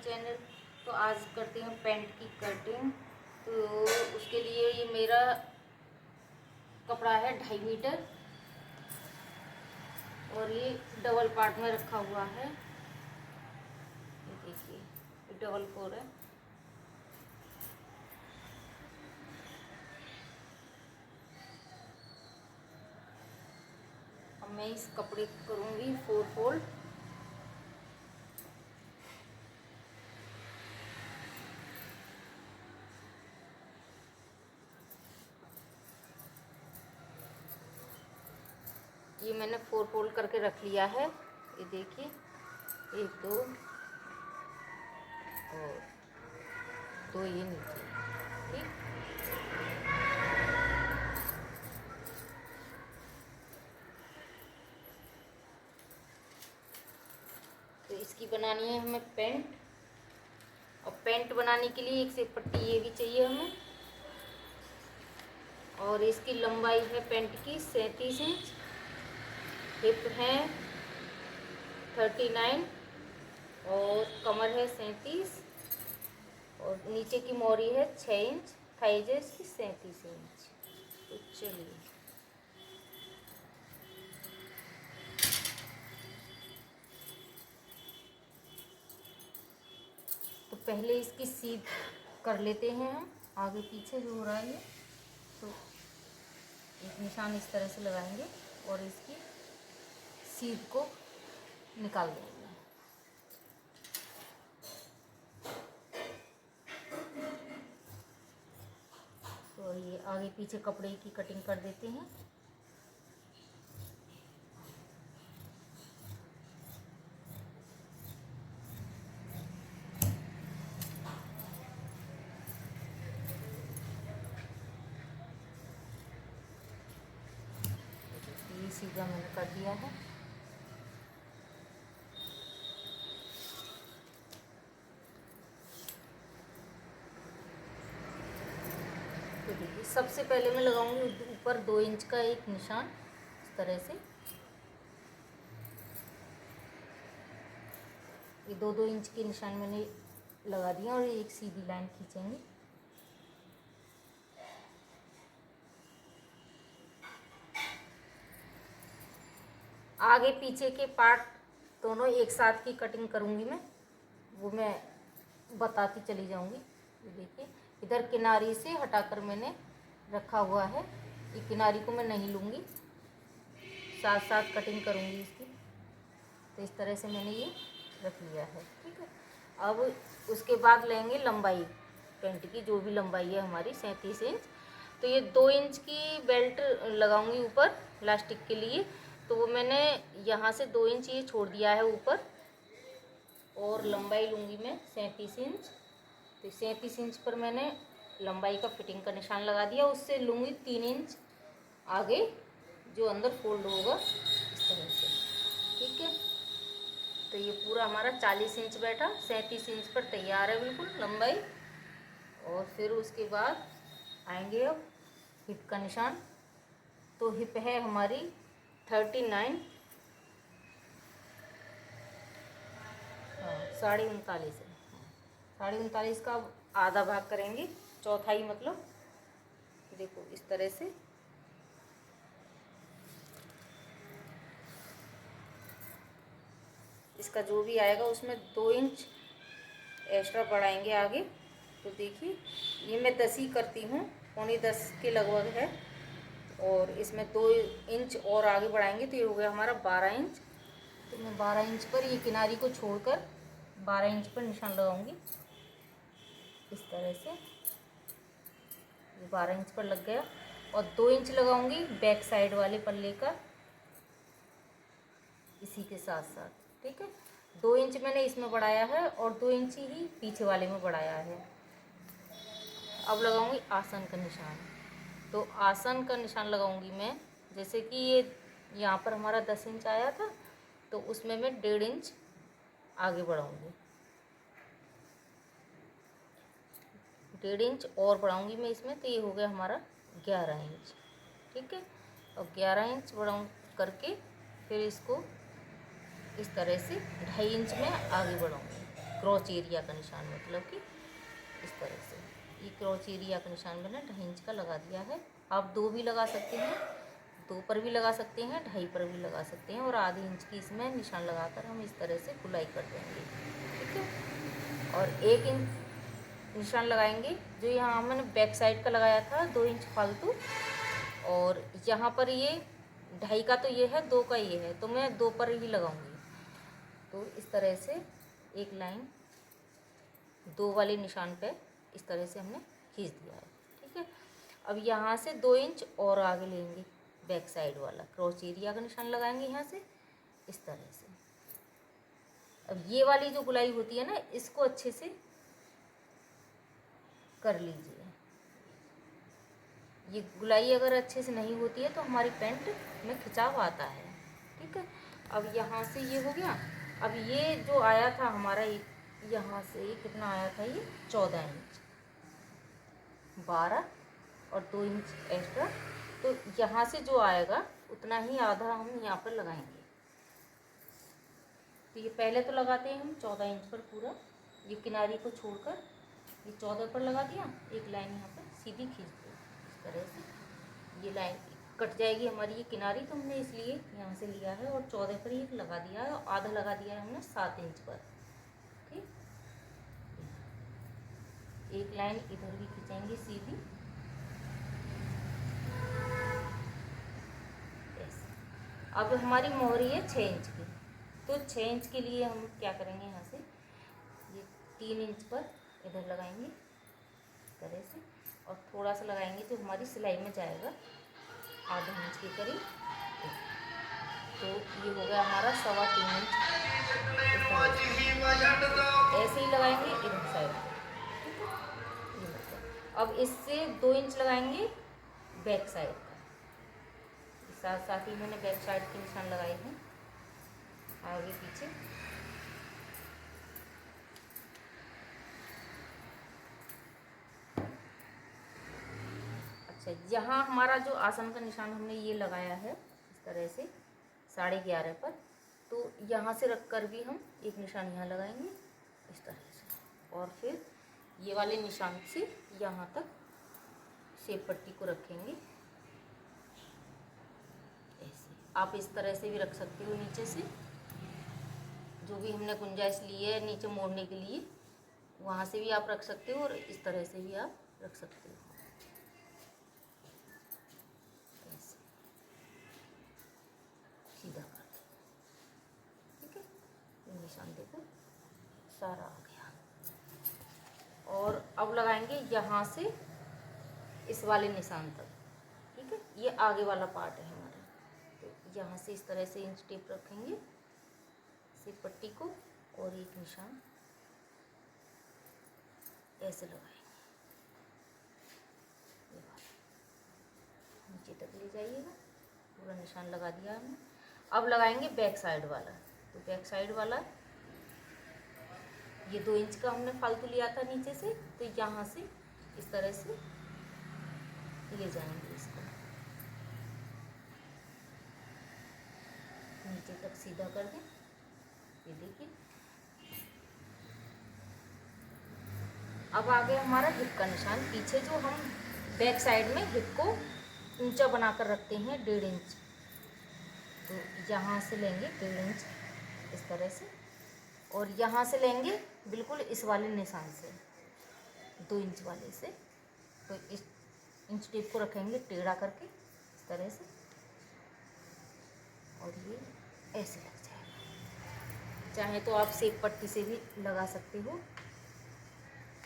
Channel. तो आज करते हैं पैंट की कटिंग। तो उसके लिए ये मेरा कपड़ा है 2.5 मीटर और ये डबल पार्ट में रखा हुआ है। ये देखिए ये डबल 4 है। अब मैं इस कपड़े को करूँगी 4 फोल्ड। ये मैंने 4 फोल्ड करके रख लिया है। ये देखिए 1 2 और 2 ये नीचे। ठीक, तो इसकी बनानी है हमें पैंट। और पैंट बनाने के लिए एक से पट्टी ये भी चाहिए हमें। और इसकी लंबाई है पैंट की 37 इंच, हिप है 39 और कमर है 37 और नीचे की मोरी है 6 इंच, थाइज है इसकी 37 इंच। तो चलिए तो पहले इसकी सीध कर लेते हैं हम। आगे पीछे जो हो रहा है तो एक निशान इस तरह से लगाएंगे और इसकी सीध को निकाल देंगे। तो ये आगे पीछे कपड़े की कटिंग कर देते हैं। ये सीधा मैंने कर दिया है। तो देखिए सबसे पहले मैं लगाऊंगी ऊपर 2 इंच का एक निशान इस तरह से। ये 2-2 इंच के निशान मैंने लगा दिया और एक सीधी लाइन खींचेंगे। आगे पीछे के पार्ट दोनों एक साथ की कटिंग करूंगी मैं, वो मैं बताती चली जाऊंगी। ये देखिए इधर किनारी से हटाकर मैंने रखा हुआ है। ये किनारी को मैं नहीं लूँगी, साथ साथ कटिंग करूँगी इसकी। तो इस तरह से मैंने ये रख लिया है। ठीक है, अब उसके बाद लेंगे लंबाई पैंट की, जो भी लंबाई है हमारी 37 इंच। तो ये 2 इंच की बेल्ट लगाऊंगी ऊपर इलास्टिक के लिए। तो वो मैंने यहाँ से 2 इंच ये छोड़ दिया है ऊपर और लंबाई लूँगी मैं 37 इंच। तो 37 इंच पर मैंने लंबाई का फिटिंग का निशान लगा दिया। उससे लूँगी 3 इंच आगे जो अंदर फोल्ड होगा इस तरह से। ठीक है, तो ये पूरा हमारा 40 इंच बैठा, 37 इंच पर तैयार है बिल्कुल लंबाई। और फिर उसके बाद आएंगे अब हिप का निशान। तो हिप है हमारी 39, 39.5 है। 39.5 का आधा भाग करेंगे, चौथाई मतलब। देखो इस तरह से इसका जो भी आएगा उसमें 2 इंच एक्स्ट्रा बढ़ाएंगे आगे। तो देखिए ये मैं 10 ही करती हूँ, 9.25 के लगभग है। और इसमें 2 इंच और आगे बढ़ाएंगे तो ये हो गया हमारा 12 इंच। तो मैं 12 इंच पर ये किनारी को छोड़कर 12 इंच पर निशान लगाऊंगी इस तरह से। ये 12 इंच पर लग गया और 2 इंच लगाऊंगी बैक साइड वाले पल्ले का इसी के साथ साथ। ठीक है, 2 इंच मैंने इसमें बढ़ाया है और 2 इंच ही पीछे वाले में बढ़ाया है। अब लगाऊंगी आसन का निशान। तो आसन का निशान लगाऊंगी मैं, जैसे कि ये यहाँ पर हमारा 10 इंच आया था तो उसमें मैं 1.5 इंच आगे बढ़ाऊंगी, 1.5 इंच और बढ़ाऊंगी मैं इसमें। तो ये हो गया हमारा 11 इंच। ठीक है, और 11 इंच बढ़ाऊँ करके फिर इसको इस तरह से 2.5 इंच में आगे बढ़ाऊंगी क्रॉच एरिया का निशान, मतलब कि इस तरह से ये क्रॉच एरिया का निशान मैंने 2.5 इंच का लगा दिया है। आप 2 भी लगा सकते हैं, 2 पर भी लगा सकते हैं, 2.5 पर भी लगा सकते हैं, और आधे इंच की इसमें निशान लगाकर हम इस तरह से गुलाई कर देंगे, ठीक है। और 1 इंच निशान लगाएंगे, जो यहाँ मैंने बैक साइड का लगाया था 2 इंच फालतू, और यहाँ पर ये 2.5 का तो ये है, 2 का ये है, तो मैं 2 पर ही लगाऊंगी। तो इस तरह से एक लाइन 2 वाले निशान पे इस तरह से हमने खींच दिया है, ठीक है। अब यहाँ से 2 इंच और आगे लेंगे, बैक साइड वाला क्रॉच एरिया का निशान लगाएंगे यहाँ से इस तरह से। अब ये वाली जो गुलाई होती है ना, इसको अच्छे से कर लीजिए। ये गुलाई अगर अच्छे से नहीं होती है तो हमारी पैंट में खिंचाव आता है, ठीक है। अब यहाँ से ये हो गया। अब ये जो आया था हमारा, यहाँ से कितना आया था, ये 14 इंच, 12 और 2 इंच एक्स्ट्रा, तो यहाँ से जो आएगा उतना ही आधा हम यहाँ पर लगाएंगे। तो ये पहले तो लगाते हैं हम 14 इंच पर पूरा, ये किनारी को छोड़कर ये 14 पर लगा दिया, एक लाइन यहाँ पर सीधी खींच दी इस तरह से। ये लाइन कट जाएगी हमारी, ये किनारी तो हमने इसलिए यहाँ से लिया है, और 14 पर ही लगा दिया है, और आधा लगा दिया है हमने 7 इंच पर, ठीक। एक लाइन इधर भी खींचेंगे सीधी ऐसे। अब हमारी मोहरी है 6 इंच की, तो 6 इंच के लिए हम क्या करेंगे, यहाँ से ये 3 इंच पर इधर लगाएंगे इस तरह से, और थोड़ा सा लगाएंगे जो हमारी सिलाई में जाएगा आधे इंच के करीब। तो ये हो गया हमारा 3.25 इंच, ऐसे ही लगाएंगे इधर साइड, ठीक है। ये मतलब अब इससे 2 इंच लगाएंगे बैक साइड का, साथ साथ ही मैंने बैक साइड के निशान लगाए हैं आगे पीछे। अच्छा, यहाँ हमारा जो आसन का निशान हमने ये लगाया है इस तरह से 11.5 पर, तो यहाँ से रख कर भी हम एक निशान यहाँ लगाएंगे इस तरह से, और फिर ये वाले निशान से यहाँ तक शेप पट्टी को रखेंगे ऐसे। आप इस तरह से भी रख सकते हो, नीचे से जो भी हमने गुंजाइश ली है नीचे मोड़ने के लिए, वहाँ से भी आप रख सकते हो, और इस तरह से भी आप रख सकते हो ऐसे, सीधा कर दो, ठीक है। निशान देखो सारा आ गया। और अब लगाएंगे यहाँ से इस वाले निशान तक, ठीक है। ये आगे वाला पार्ट है हमारा, तो यहाँ से इस तरह से इंच टेप रखेंगे सिर पट्टी को, और एक निशान ऐसे लगाएंगे, नीचे तक ले जाइएगा, पूरा निशान लगा दिया हमने। अब लगाएंगे बैक साइड वाला, तो बैक साइड वाला ये 2 इंच का हमने फालतू लिया था नीचे से, तो यहाँ से इस तरह से ले जाएंगे इसको नीचे तक सीधा कर दें। ये देखिए, अब आ गया हमारा हिप का निशान। पीछे जो हम बैक साइड में हिप को ऊंचा बनाकर रखते हैं 1.5 इंच, तो यहाँ से लेंगे 1.5 इंच इस तरह से, और यहाँ से लेंगे बिल्कुल इस वाले निशान से 2 इंच वाले से, तो इस इंच टेप को रखेंगे टेढ़ा करके इस तरह से, और ये ऐसे लग जाएगा। चाहे तो आप शेप पट्टी से भी लगा सकते हो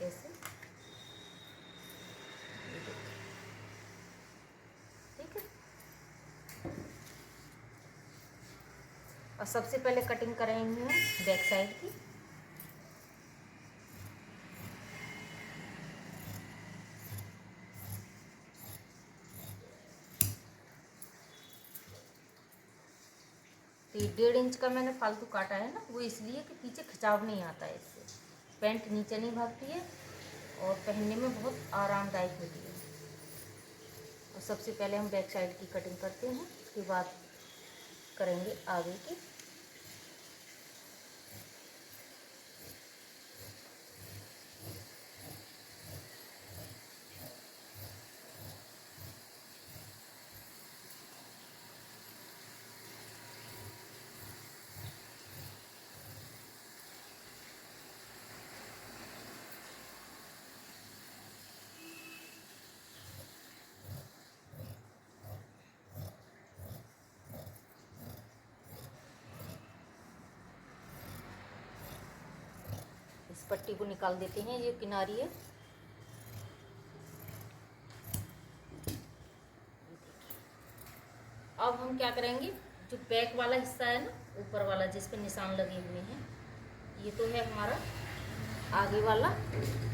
ऐसे, ठीक है। और सबसे पहले कटिंग करेंगे हम बैक साइड की। तो ये 1.5 इंच का मैंने फालतू काटा है ना, वो इसलिए कि पीछे खिंचाव नहीं आता है, इससे पैंट नीचे नहीं भागती है और पहनने में बहुत आरामदायक होती है। और सबसे पहले हम बैक साइड की कटिंग करते हैं, उसके बाद करेंगे आगे की। पट्टी को निकाल देते हैं, ये किनारी है। अब हम क्या करेंगे, जो बैक वाला हिस्सा है ना, ऊपर वाला जिस पे निशान लगे हुए हैं, ये तो है हमारा आगे वाला,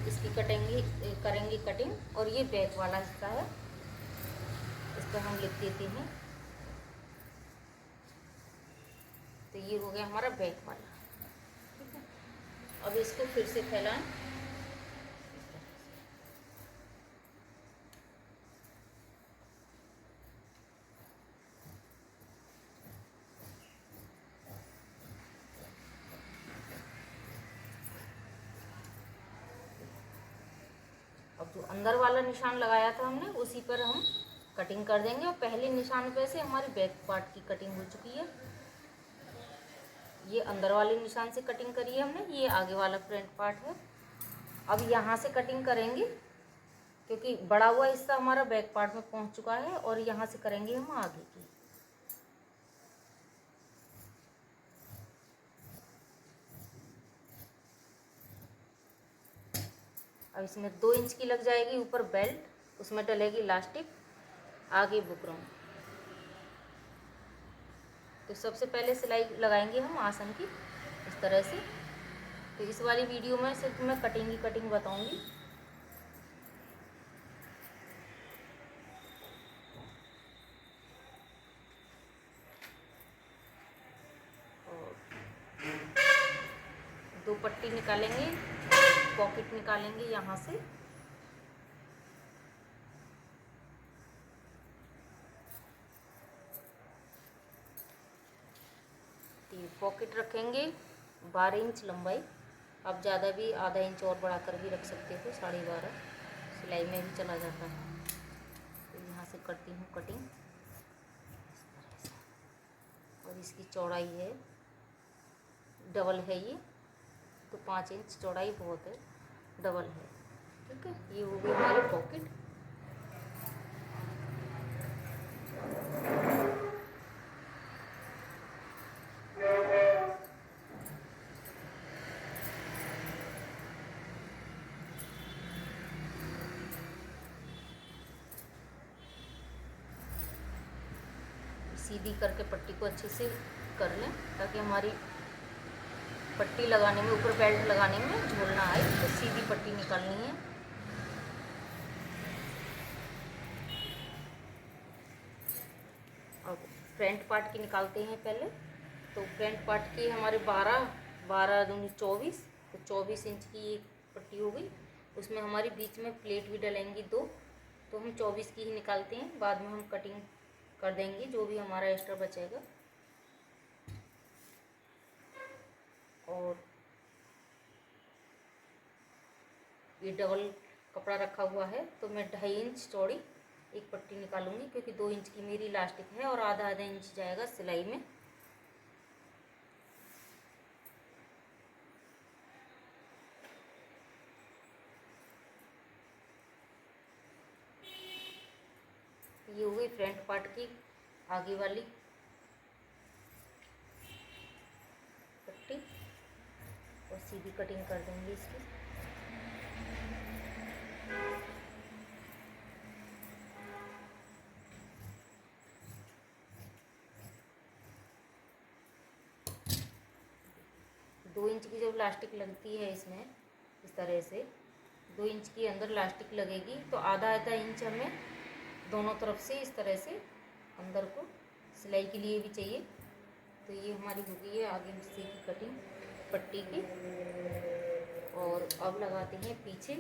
इसकी करेंगे कटिंग। और ये बैक वाला हिस्सा है, इस पर हम लिख देते हैं। तो ये हो गया हमारा बैक वाला, ठीक है। अब इसको फिर से फैलाएं। अब जो अंदर वाला निशान लगाया था हमने, उसी पर हम कटिंग कर देंगे। और पहले निशान पे से हमारी बैक पार्ट की कटिंग हो चुकी है। ये अंदर वाले निशान से कटिंग करी है हमने, ये आगे वाला फ्रंट पार्ट है। अब यहाँ से कटिंग करेंगे, क्योंकि बड़ा हुआ हिस्सा हमारा बैक पार्ट में पहुँच चुका है, और यहाँ से करेंगे हम आगे की। अब इसमें 2 इंच की लग जाएगी ऊपर बेल्ट, उसमें डलेगी इलास्टिक, आगे बुकरम। तो सबसे पहले सिलाई लगाएंगे हम आसन की, इस तरह से। तो इस वाली वीडियो में सिर्फ मैं कटिंग ही कटिंग बताऊंगी। और 2 पट्टी निकालेंगे, पॉकेट निकालेंगे यहाँ से। पॉकेट रखेंगे 12 इंच लंबाई। आप ज़्यादा भी आधा इंच और बढ़ाकर भी रख सकते हो, 12.5 सिलाई में भी चला जाता है। तो यहाँ से करती हूँ कटिंग, और इसकी चौड़ाई है, डबल है ये, तो 5 इंच चौड़ाई बहुत है, डबल है, ठीक है। ये हो गई हमारी पॉकेट। सीधी करके पट्टी को अच्छे से कर लें, ताकि हमारी पट्टी लगाने में, ऊपर बेल्ट लगाने में झोल ना आए। तो सीधी पट्टी निकालनी है। अब फ्रंट पार्ट की निकालते हैं पहले। तो फ्रंट पार्ट की हमारे 12 दूनी 24, तो 24 इंच की एक पट्टी हो गई। उसमें हमारी बीच में प्लेट भी डलेंगी 2, तो हम 24 की ही निकालते हैं। बाद में हम कटिंग कर देंगे जो भी हमारा एक्स्ट्रा बचेगा। और ये डबल कपड़ा रखा हुआ है, तो मैं 2.5 इंच चौड़ी एक पट्टी निकालूंगी, क्योंकि 2 इंच की मेरी इलास्टिक है, और आधा इंच जाएगा सिलाई में। ये हो गई फ्रंट पार्ट की आगे वाली पट्टी, और सीधी कटिंग कर देंगे इसकी। दो इंच की जब इलास्टिक लगती है इसमें, इस तरह से 2 इंच की अंदर इलास्टिक लगेगी, तो आधा इंच हमें दोनों तरफ से इस तरह से अंदर को सिलाई के लिए भी चाहिए। तो ये हमारी हो गई है आगे हिस्से की कटिंग पट्टी की। और अब लगाते हैं पीछे,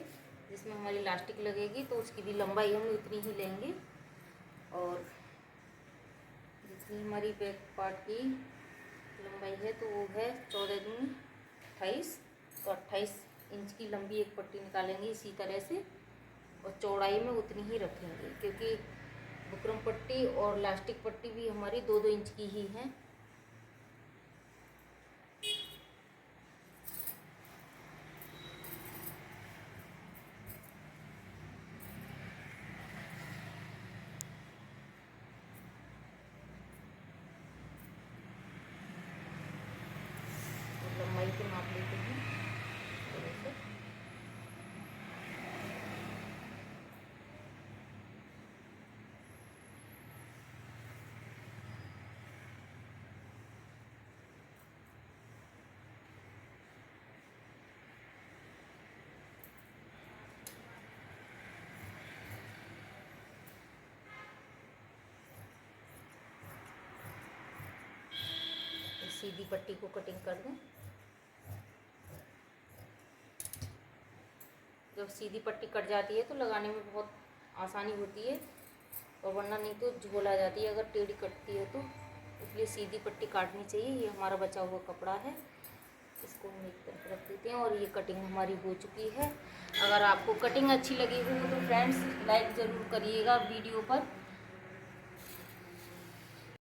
जिसमें हमारी इलास्टिक लगेगी, तो उसकी भी लंबाई हम उतनी ही लेंगे। और जितनी हमारी बैक पार्ट की लंबाई है, तो वो है 14 दूनी 28, तो 28 इंच की लंबी एक पट्टी निकालेंगे इसी तरह से। और चौड़ाई में उतनी ही रखेंगे, क्योंकि बुकरम पट्टी और इलास्टिक पट्टी भी हमारी 2-2 इंच की ही हैं। लंबाई को नाप लेते हैं, सीधी पट्टी को कटिंग कर दूं। जब सीधी पट्टी कट जाती है तो लगाने में बहुत आसानी होती है, और वरना नहीं तो झोल आ जाती है अगर टेढ़ी कटती है तो। इसलिए सीधी पट्टी काटनी चाहिए। ये हमारा बचा हुआ कपड़ा है, इसको हम एक तरफ रख देते हैं। और ये कटिंग हमारी हो चुकी है। अगर आपको कटिंग अच्छी लगी हो तो फ्रेंड्स लाइक ज़रूर करिएगा वीडियो पर।